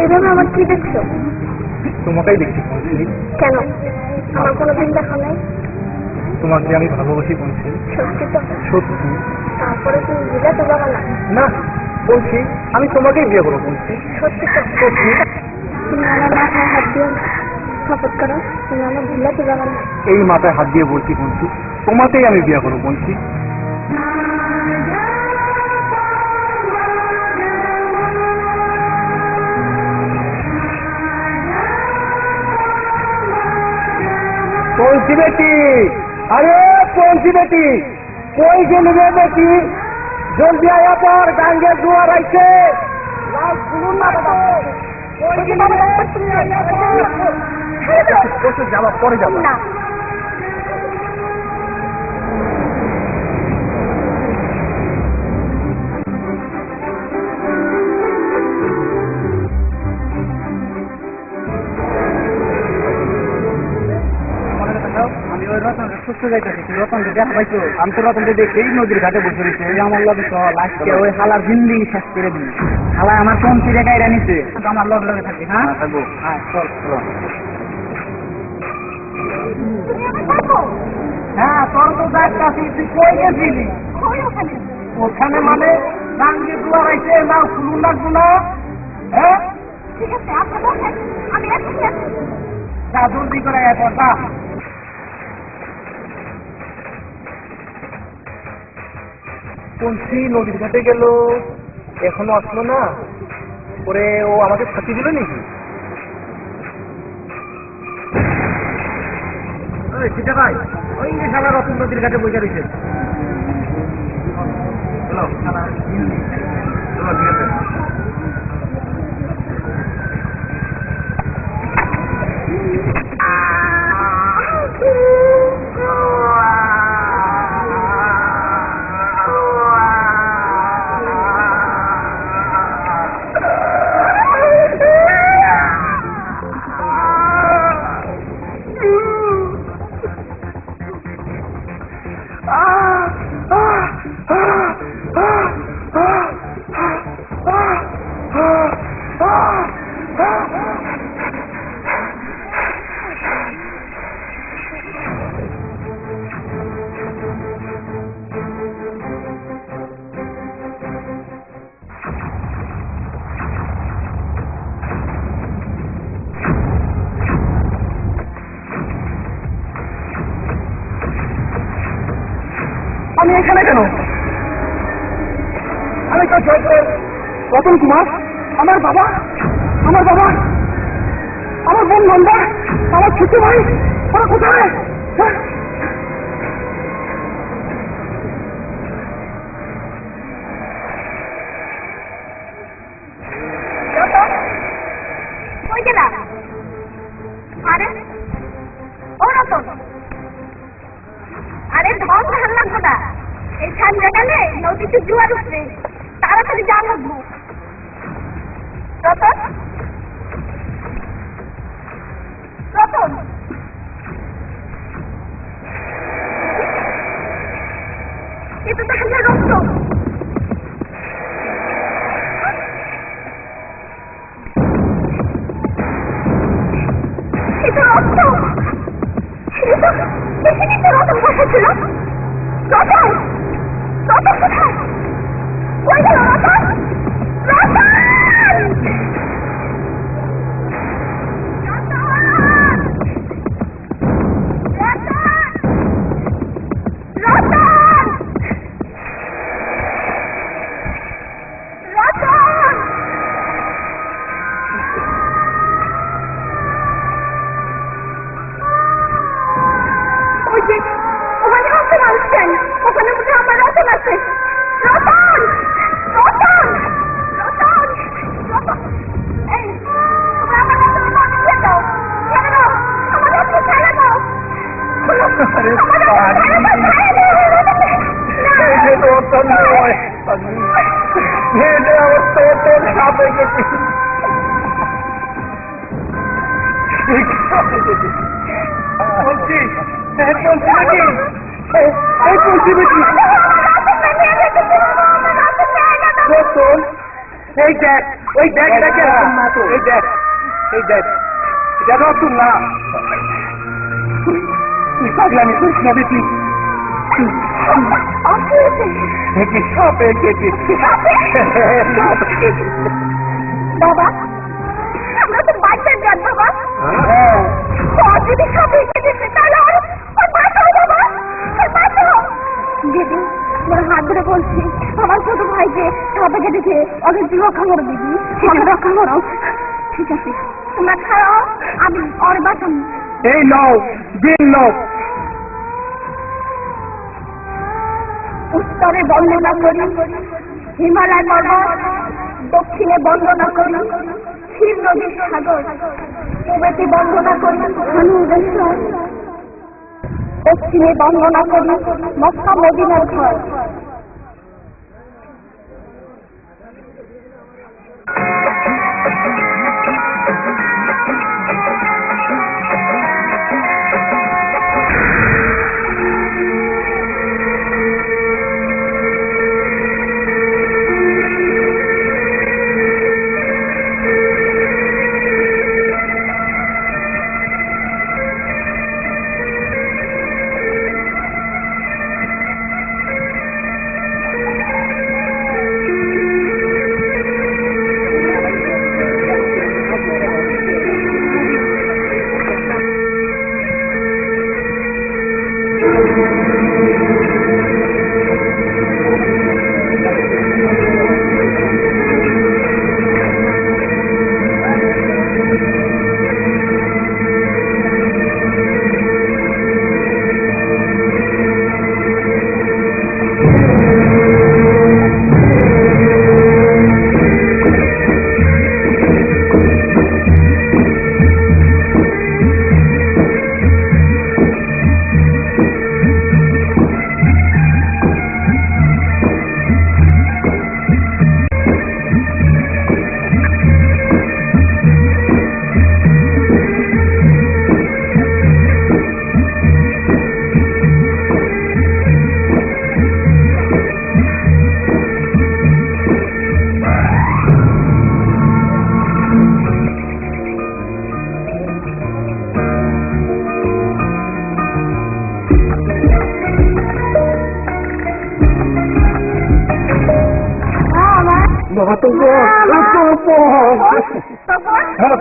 এইভাবে আমার কি দেখছো? তোমাকেই দেখছি বলছি। কেন? আমার কোনোদিন দেখা নাই। তোমাকে আমি ভালোবাসি বলছি। সত্যি তো? সত্যি। তারপরে তুমি বুঝা তো যাবে না? না, বলছি আমি তোমাকেই বিয়ে করবো বলছি। সত্যি তো? সত্যি। তুমি আমার মাথায় হাত দিয়ে শপথ করো, তুমি আমার ভুলে তো যাবে না? এই মাথায় হাত দিয়ে বলছি বলছি, তোমাকেই আমি বিয়ে করবো বলছি। পৌঁছি বেটি, আরে পৌঁছি বেটি, কই গেলি রে বেটি? জলদি আয়া পর, গাঙ্গে জোয়ার আইছে। লাল শুনুন না বাবা, কই গেলি রে? তুই আয়া পর। বসে যাওয়া পরে যাবো না। আমি ওই রতন সুস্থ যাইতেছি, তুই রতনকে দেখা পাইছো? আমি তো রতনকে দেখে এই নদীর ঘাটে বসে রয়েছে। ওই আমার লগে চল, আজকে ওই হালার জিন্দিগি শেষ করে দিই। হালা আমার কোন চিরে গাইরা নিচ্ছে, আমার লগে লগে থাকি। হ্যাঁ থাকবো। হ্যাঁ চল চলো। হ্যাঁ তোর তো দেখতাছি, তুই কই গেছিলি? ওখানে মানে গাঙ্গে জোয়ার আইছে, না শুনুন লাগবো না? হ্যাঁ ঠিক আছে, আপনি বসেন, আমি এক্ষুনি আসছি। যা জলদি করে এখন যা। বলছি নদীর ঘাটে গেল, এখনো আসলো না। ওরে ও আমাকে ফাঁকি দিল নাকি? সেটা ভাই, ওই যে শালা রতন নদীর ঘাটে বসে রয়েছে। চলো শালা, চলো ঠিক আছে। আমি এখানে কেন? আমি তো রতন কুমার, আমার বাবা, আমার বাবা, আমার বোন নন্দা, আমার ছোট ভাই, ওরা কোথায়? কই গেলাম? আরে ও রতন, আরে ধন ধান লাগবো না, এই ঠান্ডা গেলে নদীতে জোয়ার উঠবে, তাড়াতাড়ি যা লাগবো। রতন, রতন, এটা তো হাজার রক্ত। এটা রক্ত, এখানে তো রতন বসেছিল। রতন, রতন কোথায়? কই গেল রতন? রতন! ওখানে রতন আসছেন, ওখানে মধ্যে আমার রতন আছে। রতন, রতন, রতন, রতন! এই তোমরা আমার রতনকে নদী দিয়ে দাও, ছেড়ে দাও, আমার রতন ছেড়ে দাও। রতন নয়, আমার তোর সাপে গেছি। বলছি বলছি নাকি? এই বলছি বেটি, রতন এই দেখ ওই দেখ দেখে এই দেখ এই দেখ এটা নতুন না তুই পাগলামি করিস না বেটি দেখি সাপে কেটেছে বাবা আমরা তো বাচ্চার জাত বাবা যদি সাপে কেটেছে তাহলে ওর বাঁচাও বাবা ওর বাঁচাও দিদি তোর হাত ধরে বলছি আমার ছোট ভাইকে সাপে কেটেছে ওকে রক্ষা করো দিদি ওকে রক্ষা করো ঠিক আছে তোমরা খাও আমি ওর বাঁচাবো এই নাও দিন নাও উত্তরে বন্দনা করি হিমালয় পর্বত দক্ষিণে বন্দনা করি ক্ষীর নদীর সাগর পূবেতে বন্দনা করি ধনুর্দেশ্বর পশ্চিমে বন্দনা করি মক্কা মদিনার ঘর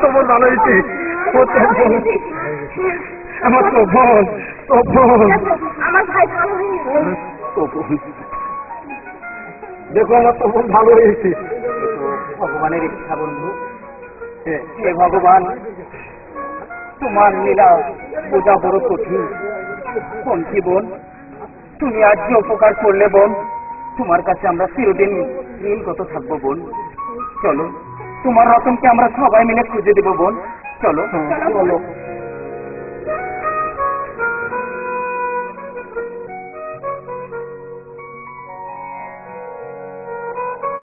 তোমার ভালো হয়েছে আমার তো বল আমার ভাই ভালো দেখো আমার তো ভালো হয়েছে ভগবানের ইচ্ছা বন্ধু হে ভগবান তোমার লীলা বোঝা বড় কঠিন পঞ্চি বোন তুমি আজ যে উপকার করলে বোন তোমার কাছে আমরা চিরদিন ঋণগত থাকবো বোন চলো তোমার রতনকে আমরা সবাই মিলে খুঁজে দেবো বোন চলো চলো